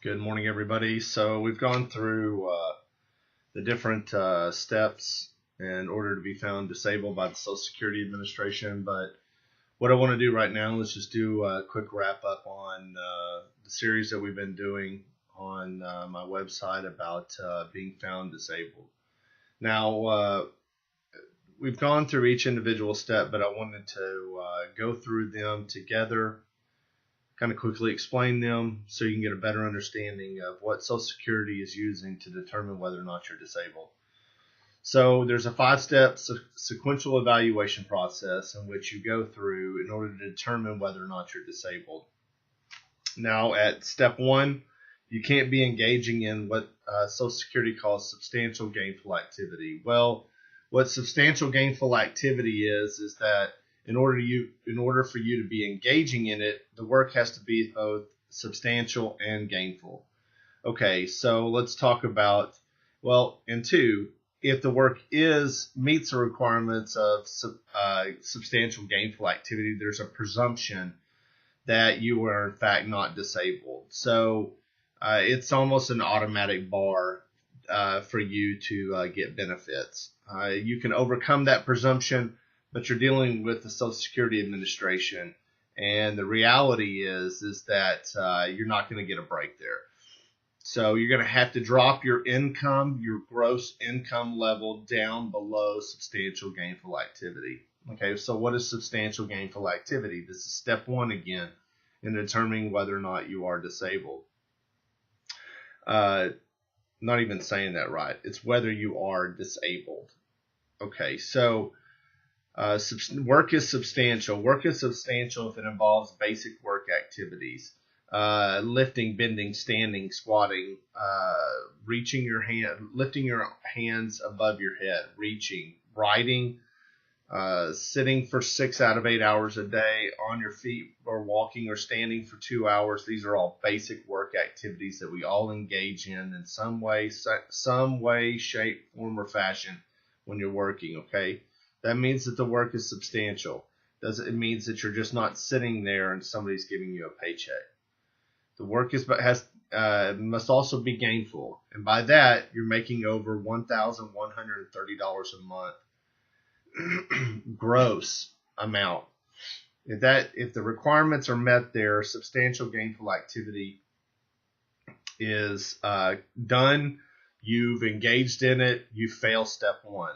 Good morning, everybody. So we've gone through the different steps in order to be found disabled by the Social Security Administration. But what I want to do right now is just do a quick wrap up on the series that we've been doing on my website about being found disabled. Now, we've gone through each individual step, but I wanted to go through them together, kind of quickly explain them so you can get a better understanding of what Social Security is using to determine whether or not you're disabled. So there's a 5-step sequential evaluation process in which you go through in order to determine whether or not you're disabled. Now at step 1, you can't be engaging in what Social Security calls substantial gainful activity. Well, what substantial gainful activity is that in order for you to be engaging in it, the work has to be both substantial and gainful. Okay, so let's talk about, well, in 2, if the work meets the requirements of substantial gainful activity, there's a presumption that you are in fact not disabled. So it's almost an automatic bar for you to get benefits. You can overcome that presumption, but you're dealing with the Social Security Administration, and the reality is that you're not going to get a break there. So you're going to have to drop your income, your gross income level down below substantial gainful activity. Okay, so what is substantial gainful activity? This is step 1 again in determining whether or not you are disabled. Not even saying that right. It's whether you are disabled. Okay, so work is substantial. Work is substantial if it involves basic work activities. Lifting, bending, standing, squatting, lifting your hands above your head, reaching, writing, sitting for 6 out of 8 hours a day on your feet, or walking or standing for 2 hours. These are all basic work activities that we all engage in some way, shape, form, or fashion when you're working, okay? That means that the work is substantial. It means that you're just not sitting there and somebody's giving you a paycheck. The work must also be gainful, and by that you're making over $1,130 a month gross amount. If the requirements are met there, substantial gainful activity is done. You've engaged in it. You fail step 1.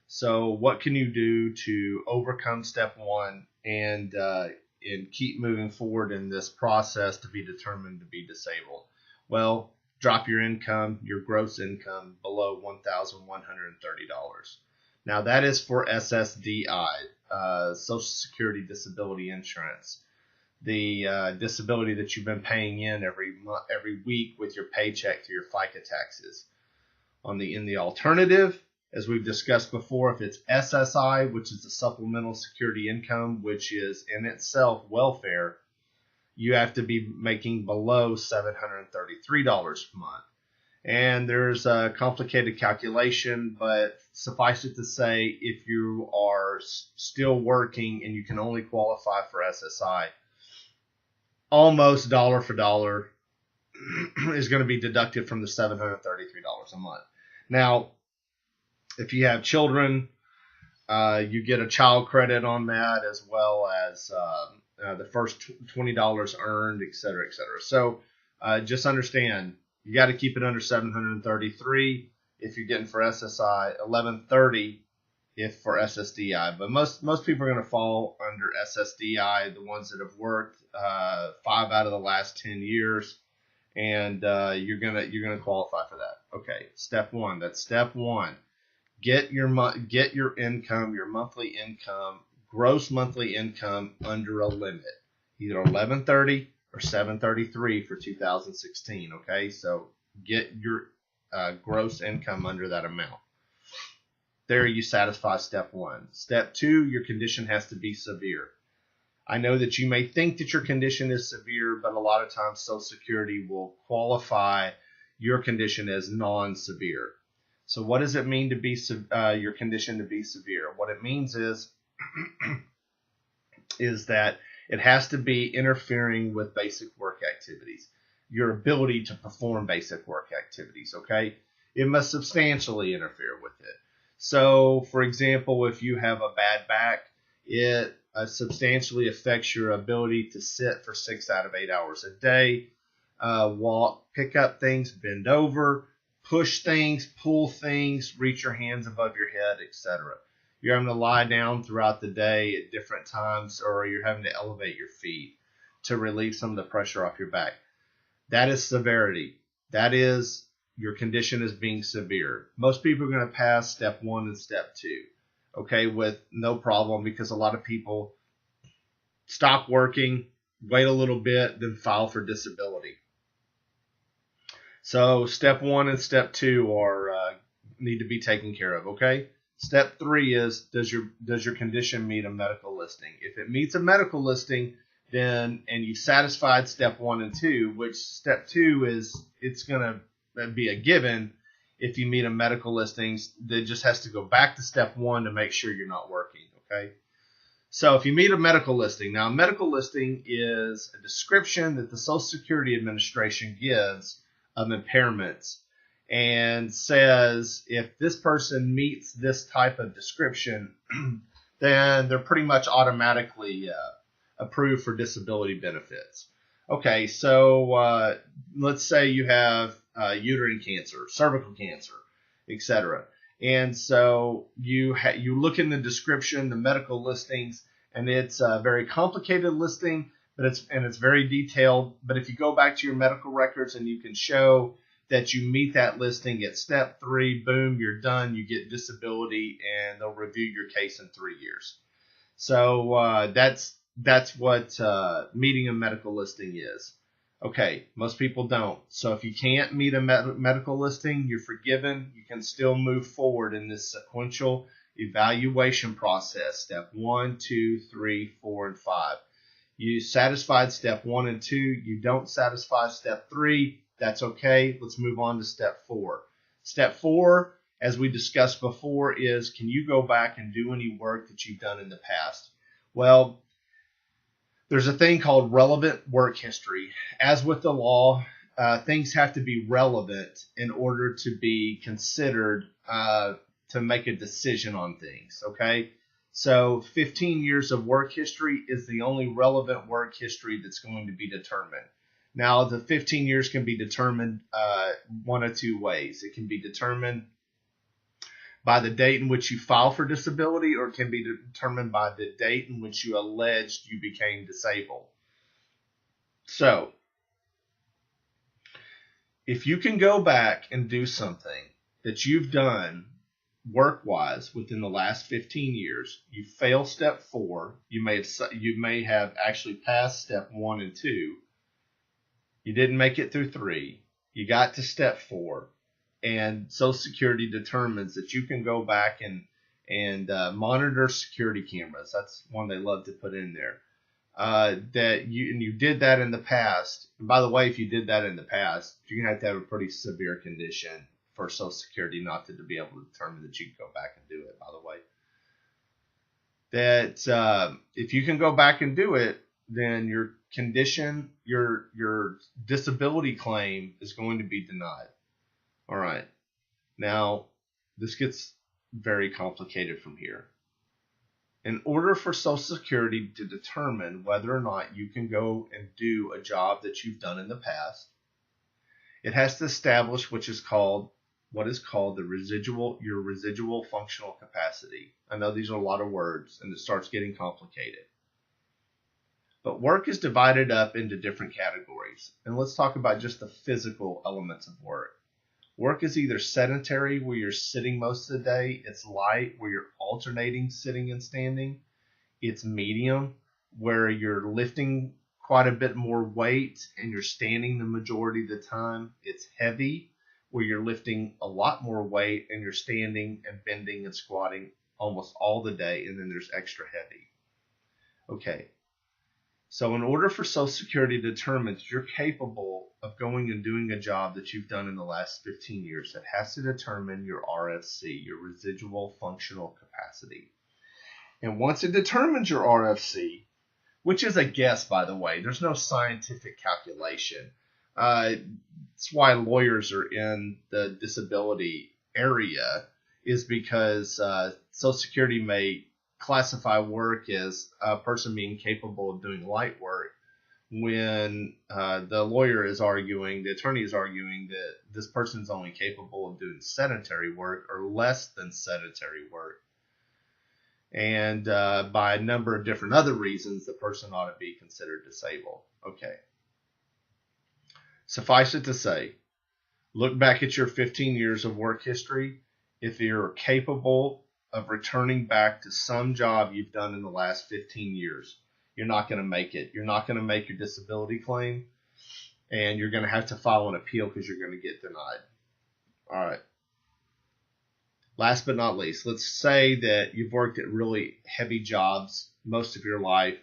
So what can you do to overcome step 1 and keep moving forward in this process to be determined to be disabled? Well, drop your income, your gross income, below $1,130. Now that is for SSDI, Social Security Disability Insurance, the disability that you've been paying in every week with your paycheck through your FICA taxes. In the alternative, as we've discussed before, if it's SSI, which is the Supplemental Security Income, which is in itself welfare, you have to be making below $733 a month. And there's a complicated calculation, but suffice it to say, if you are still working and you can only qualify for SSI, almost dollar for dollar is going to be deducted from the $733 a month. Now, if you have children, you get a child credit on that, as well as the first $20 earned, et cetera, et cetera. So just understand, you got to keep it under $733 if you're getting for SSI, $1,130 if for SSDI. But most people are going to fall under SSDI, the ones that have worked 5 out of the last 10 years, and you're gonna qualify for that. Okay, step 1. That's step 1. Get your income, your monthly income, gross monthly income under a limit, either $1,130 or $733 for 2016. Okay, so get your gross income under that amount. There you satisfy step 1. Step 2, your condition has to be severe. I know that you may think that your condition is severe, but a lot of times Social Security will qualify your condition as non-severe. So what does it mean to be your condition to be severe? What it means is that it has to be interfering with basic work activities. your ability to perform basic work activities, okay? It must substantially interfere with it. So, for example, if you have a bad back, it substantially affects your ability to sit for 6 out of 8 hours a day, walk, pick up things, bend over, push things, pull things, reach your hands above your head, etc. You're having to lie down throughout the day at different times, or you're having to elevate your feet to relieve some of the pressure off your back. That is severity. That is, your condition is being severe. Most people are going to pass step 1 and step 2, okay, with no problem, because a lot of people stop working, wait a little bit, then file for disability. So step 1 and step 2 are need to be taken care of, okay? Step 3 is, does your condition meet a medical listing? If it meets a medical listing, then, and you've satisfied step 1 and 2, which step 2 is, it's going to be a given. If you meet a medical listing, that just has to go back to step 1 to make sure you're not working, okay? So if you meet a medical listing, now a medical listing is a description that the Social Security Administration gives of impairments and says if this person meets this type of description, then they're pretty much automatically approved for disability benefits. Okay, so let's say you have uterine cancer, cervical cancer, etc. And so you look in the description, the medical listings, and it's a very complicated listing, but it's very detailed. But if you go back to your medical records and you can show that you meet that listing at step 3, boom, you're done. You get disability, and they'll review your case in 3 years. So that's what meeting a medical listing is. Okay, most people don't. So if you can't meet a medical listing, you're forgiven. You can still move forward in this sequential evaluation process. Step 1, 2, 3, 4, and 5. You satisfied step 1 and 2. You don't satisfy step 3. That's okay. Let's move on to step 4. Step 4, as we discussed before, is can you go back and do any work that you've done in the past? Well, there's a thing called relevant work history. As with the law, things have to be relevant in order to be considered to make a decision on things, okay? So 15 years of work history is the only relevant work history that's going to be determined. Now, the 15 years can be determined one of two ways. It can be determined by the date in which you file for disability, or it can be determined by the date in which you alleged you became disabled. So, if you can go back and do something that you've done work-wise within the last 15 years, you fail step 4, you may have actually passed step 1 and 2, you didn't make it through 3, you got to step 4, and Social Security determines that you can go back and monitor security cameras. That's one they love to put in there. That you did that in the past. And by the way, if you did that in the past, you're gonna have to have a pretty severe condition for Social Security not to be able to determine that you can go back and do it. By the way, that if you can go back and do it, then your condition, your disability claim is going to be denied. All right. Now, this gets very complicated from here. In order for Social Security to determine whether or not you can go and do a job that you've done in the past, it has to establish what is called your residual functional capacity. I know these are a lot of words, and it starts getting complicated. But work is divided up into different categories. And let's talk about just the physical elements of work. Work is either sedentary, where you're sitting most of the day. It's light, where you're alternating sitting and standing. It's medium, where you're lifting quite a bit more weight and you're standing the majority of the time. It's heavy, where you're lifting a lot more weight and you're standing and bending and squatting almost all the day. And then there's extra heavy. Okay. So in order for Social Security to determine that you're capable of going and doing a job that you've done in the last 15 years, it has to determine your RFC, your residual functional capacity. And once it determines your RFC, which is a guess, by the way, there's no scientific calculation. That's why lawyers are in the disability area, is because Social Security may classify work as a person being capable of doing light work, when the lawyer is arguing, the attorney is arguing that this person is only capable of doing sedentary work or less than sedentary work. And by a number of different other reasons, the person ought to be considered disabled. Okay. Suffice it to say, look back at your 15 years of work history. If you're capable of returning back to some job you've done in the last 15 years, you're not going to make it. You're not going to make your disability claim, and you're going to have to file an appeal because you're going to get denied. All right. Last but not least, let's say that you've worked at really heavy jobs most of your life,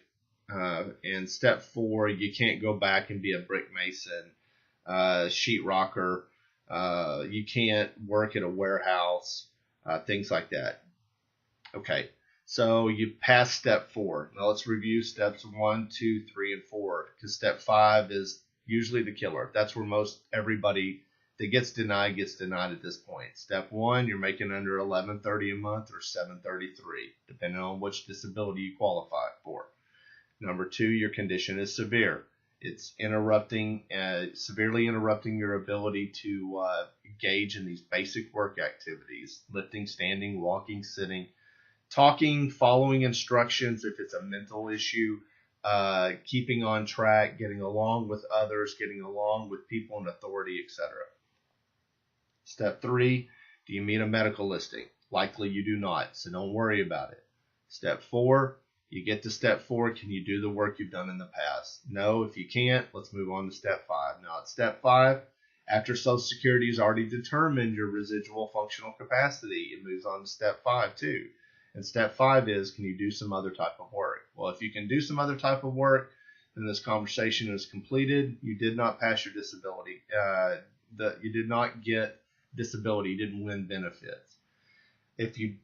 and step 4, you can't go back and be a brick mason, sheet rocker, you can't work at a warehouse, things like that. Okay. So you pass step 4. Now let's review steps 1, 2, 3, and 4, because step 5 is usually the killer. That's where most everybody that gets denied at this point. Step 1, you're making under $11.30 a month or $7.33, depending on which disability you qualify for. Number 2, your condition is severe. It's severely interrupting your ability to engage in these basic work activities: lifting, standing, walking, sitting, talking, following instructions if it's a mental issue, keeping on track, getting along with others, getting along with people in authority, etc. Step 3, do you meet a medical listing? Likely you do not, so don't worry about it. Step 4, you get to step 4, can you do the work you've done in the past? No, if you can't, let's move on to step 5. Now at step 5, after Social Security has already determined your residual functional capacity, it moves on to step 5 too. And step 5 is, can you do some other type of work? Well, if you can do some other type of work, then this conversation is completed. You did not pass your disability. You did not get disability. You didn't win benefits. If you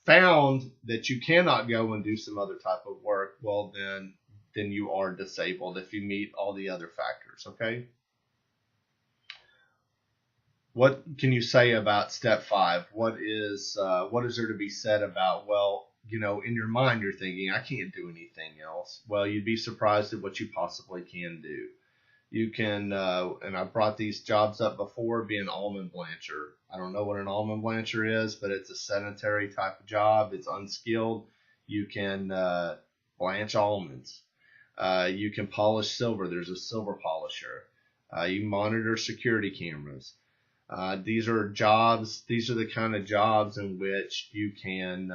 found that you cannot go and do some other type of work, well, then you are disabled if you meet all the other factors, okay? What can you say about step 5? What is there to be said about, well, in your mind you're thinking, I can't do anything else. Well, you'd be surprised at what you possibly can do. You can, and I brought these jobs up before, be an almond blancher. I don't know what an almond blancher is, but it's a sedentary type of job. It's unskilled. You can blanch almonds. You can polish silver. There's a silver polisher. You monitor security cameras. These are the kind of jobs in which you can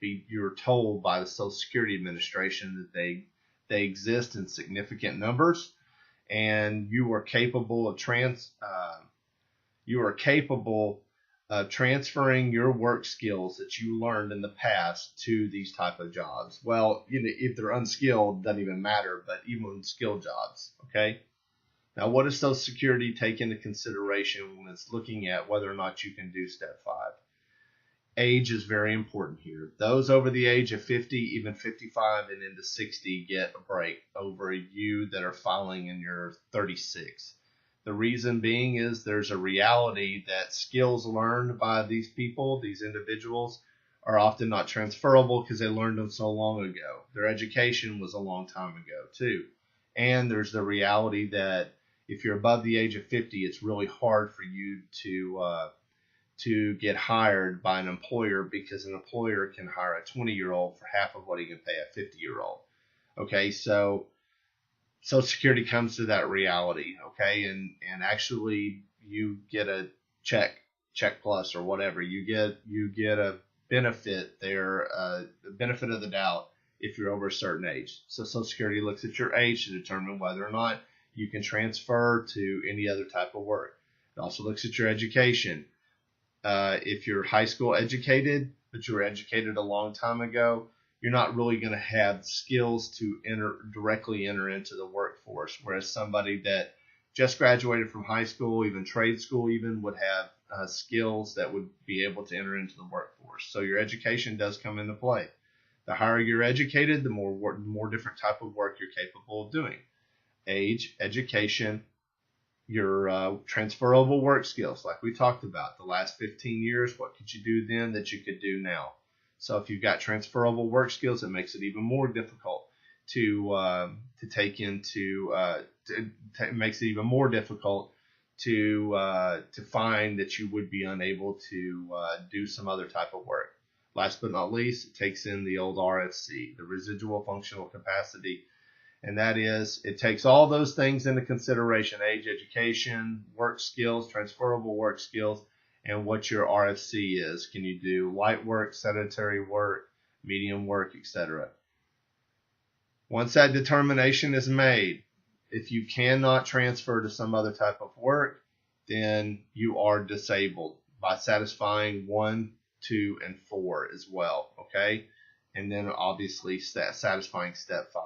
you're told by the Social Security Administration that they exist in significant numbers, and you are capable of transferring your work skills that you learned in the past to these type of jobs. Well, if they're unskilled, doesn't even matter, but even skilled jobs, okay? Now, what does Social Security take into consideration when it's looking at whether or not you can do step 5? Age is very important here. Those over the age of 50, even 55 and into 60 get a break over you that are filing in your 36. The reason being is there's a reality that skills learned by these people, these individuals, are often not transferable because they learned them so long ago. Their education was a long time ago too. And there's the reality that if you're above the age of 50, it's really hard for you to get hired by an employer, because an employer can hire a 20-year-old for half of what he can pay a 50-year-old. Okay, so Social Security comes to that reality, okay, and actually you get a check plus or whatever. You get a benefit there, the benefit of the doubt if you're over a certain age. So Social Security looks at your age to determine whether or not you can transfer to any other type of work. It also looks at your education. If you're high school educated, but you were educated a long time ago, you're not really going to have skills to directly enter into the workforce, whereas somebody that just graduated from high school, even trade school even, would have skills that would be able to enter into the workforce. So your education does come into play. The higher you're educated, the more different type of work you're capable of doing. Age, education, your transferable work skills, like we talked about. The last 15 years, what could you do then that you could do now? So if you've got transferable work skills, it makes it even more difficult to take into. It makes it even more difficult to find that you would be unable to do some other type of work. Last but not least, it takes in the old RFC, the residual functional capacity. And that is, it takes all those things into consideration: age, education, work skills, transferable work skills, and what your RFC is. Can you do light work, sedentary work, medium work, etc.? Once that determination is made, if you cannot transfer to some other type of work, then you are disabled by satisfying 1, 2, and 4 as well, okay? And then obviously satisfying step 5.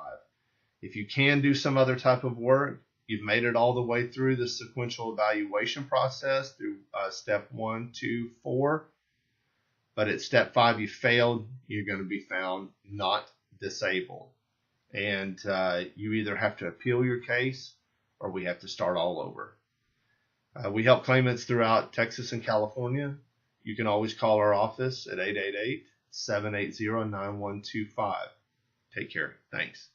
If you can do some other type of work, you've made it all the way through the sequential evaluation process through step 1, 2, 4. But at step 5 you failed, you're going to be found not disabled. And you either have to appeal your case or we have to start all over. We help claimants throughout Texas and California. You can always call our office at 888-780-9125. Take care. Thanks.